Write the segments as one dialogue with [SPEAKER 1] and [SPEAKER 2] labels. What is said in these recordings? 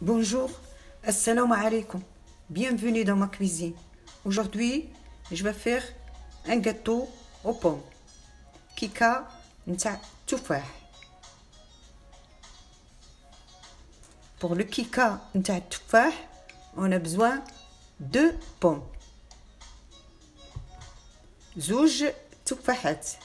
[SPEAKER 1] Bonjour, assalamu alaikum. Bienvenue dans ma cuisine. Aujourd'hui, je vais faire un gâteau aux pommes. Kika nta tufah. Pour le kika nta tufah, on a besoin de pommes. زوج تفاحات.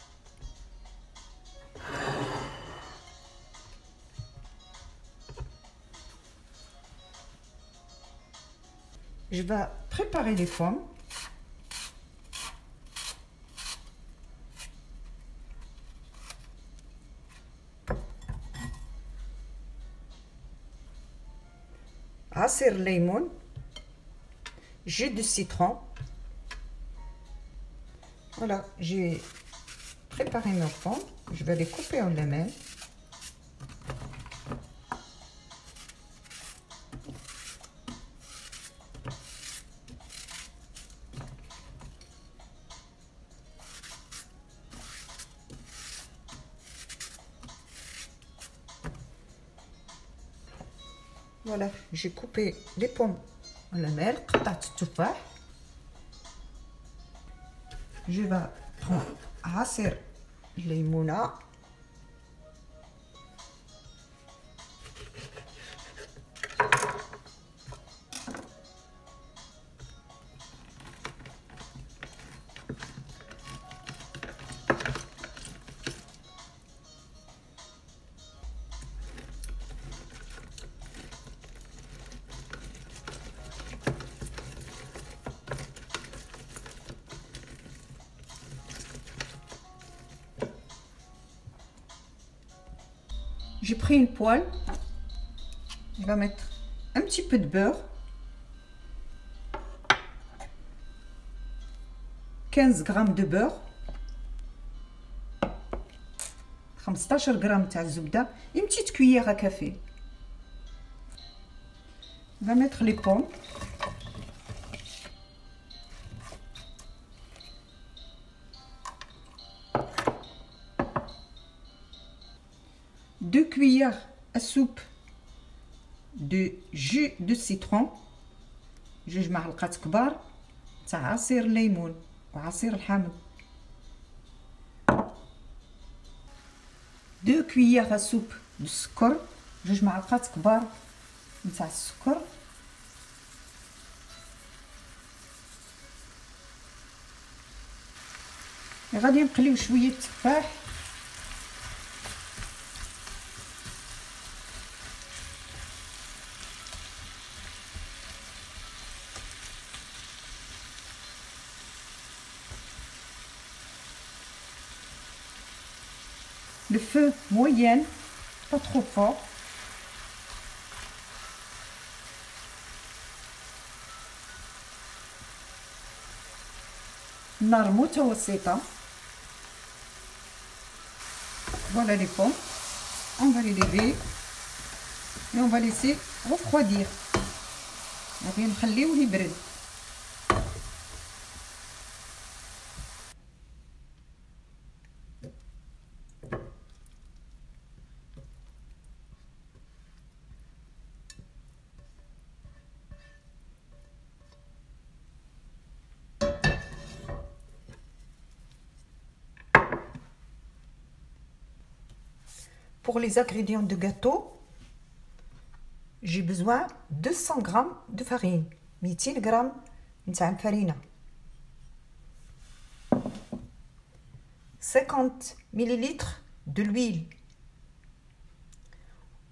[SPEAKER 1] Je vais préparer les pommes. عصير ليمون, jus de citron. Voilà, j'ai préparé mes pommes. Je vais les couper en lamelles. Voilà, j'ai coupé les pommes en lamelles. قطعت التفاح. Je vais prendre عصير الليمونة. J'ai pris une poêle, je vais mettre un petit peu de beurre, 15 grammes de beurre, 15 grammes تاع الزبدة, une petite cuillère à café. On va mettre les pommes. Deux cuillères à soupe de jus de citron, جوج معلقات كبار تاع عصير الليمون وعصير الحامض. deux cuillères à soupe de السكر, جوج معلقات كبار تاع السكر. غادي نقليو شويه التفاح. Le feu moyen, pas trop fort. النار متوسطة. Voilà les pommes. On va les lever et on va laisser refroidir. غادي نخليوه يبرد. Pour les ingrédients de gâteau, j'ai besoin de 200 grammes de farine, 200 grammes نتاع الفرينة, 50 millilitres de l'huile,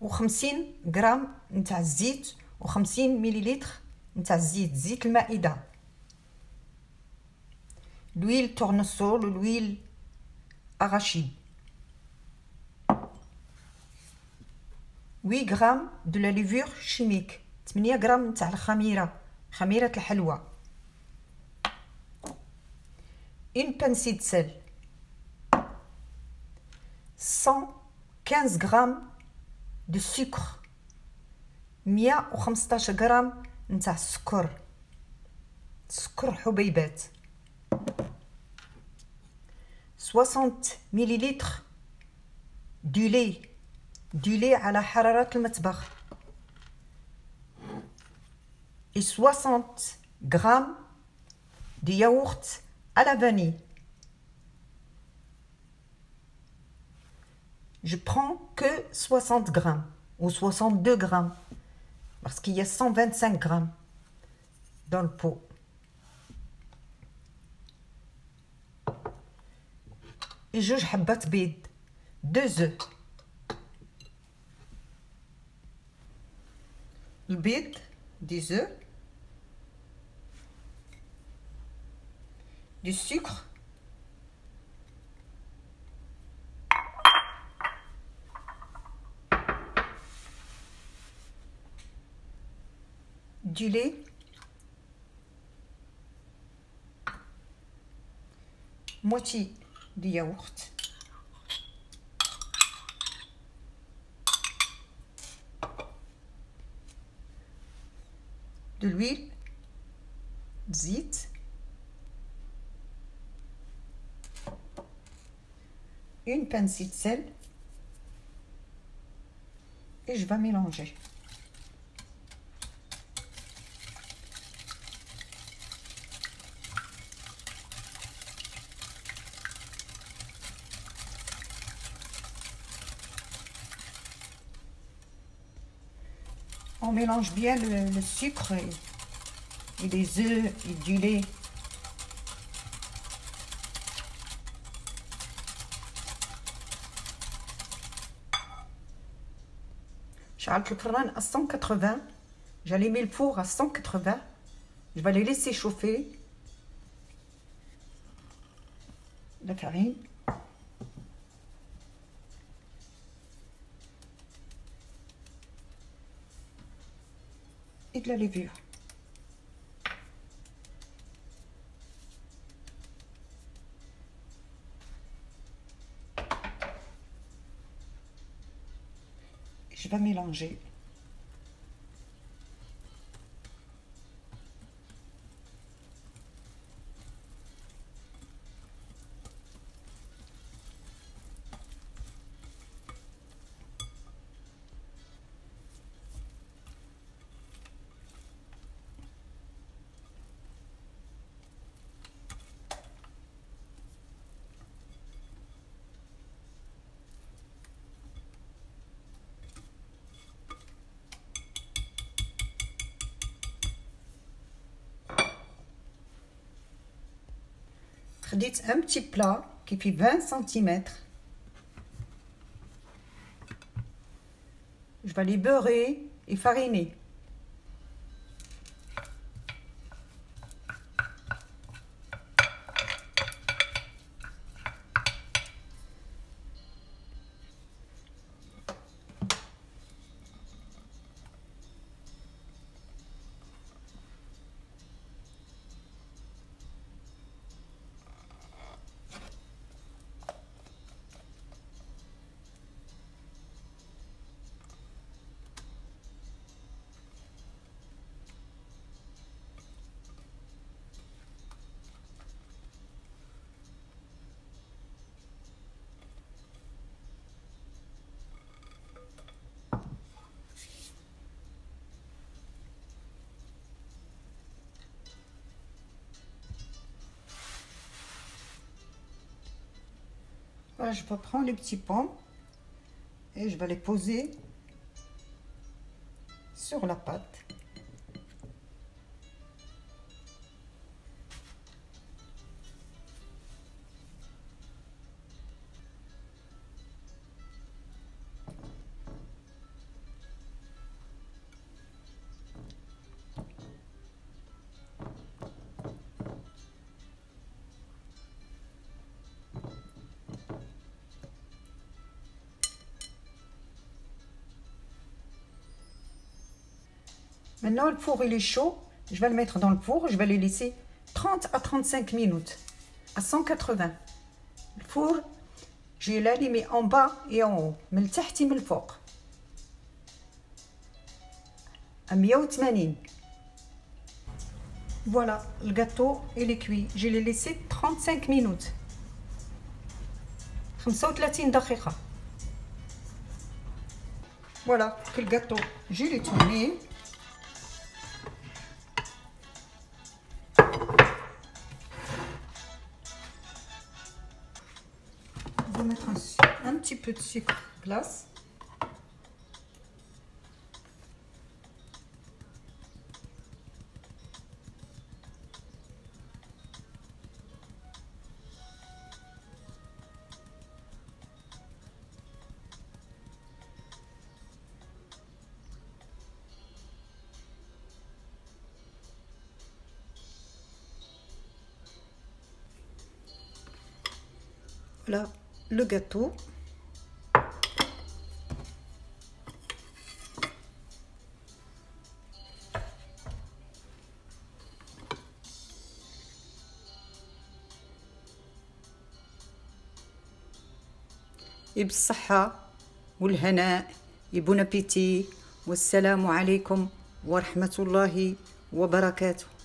[SPEAKER 1] و50 grammes نتاع الزيت, و50 millilitres نتاع الزيت, زيت المائدة, l'huile tournesol ou l'huile arachide, 8 grammes de la levure chimique, 8 grammes تاع الخميرة, خميرة الحلوى, une pincée de sel, 115 grammes de sucre, 115 غرام نتاع السكر, سكر حبيبات, 60 millilitres du lait على حرارة المطبخ, et 60 grammes de yaourt à la vanille. Je prends que 60 grammes ou 62 grammes parce qu'il y a 125 grammes dans le pot. Et جوج حبات بيض 2 œufs. البيض des œufs, du sucre, du lait, moitié de yaourt, de l'huile, zit, une pincée de sel et je vais mélanger. On mélange bien le sucre et les œufs et du lait. شعلت الفران à 180. J'allais mettre le four à 180. Je vais les laisser chauffer. La farine. Et de la levure. Je vais mélanger. خديت un petit plat qui fait 20 cm. Je vais les beurrer et fariner. Voilà, je vais prendre les petits pommes et je vais les poser sur la pâte. Maintenant, le four il est chaud. Je vais le mettre dans le four. Je vais les laisser 30 à 35 minutes à 180. Le four, je vais l'allumer en bas et en haut. من التحت من الفوق. À 180. Voilà, le gâteau il est cuit. Je l'ai laissé 35 minutes. 35 دقيقة. Voilà, que le gâteau, je l'ai tourné. peu de sucre glace. Voilà le gâteau. بالصحة والهناء. بون ابيتي والسلام عليكم ورحمة الله وبركاته.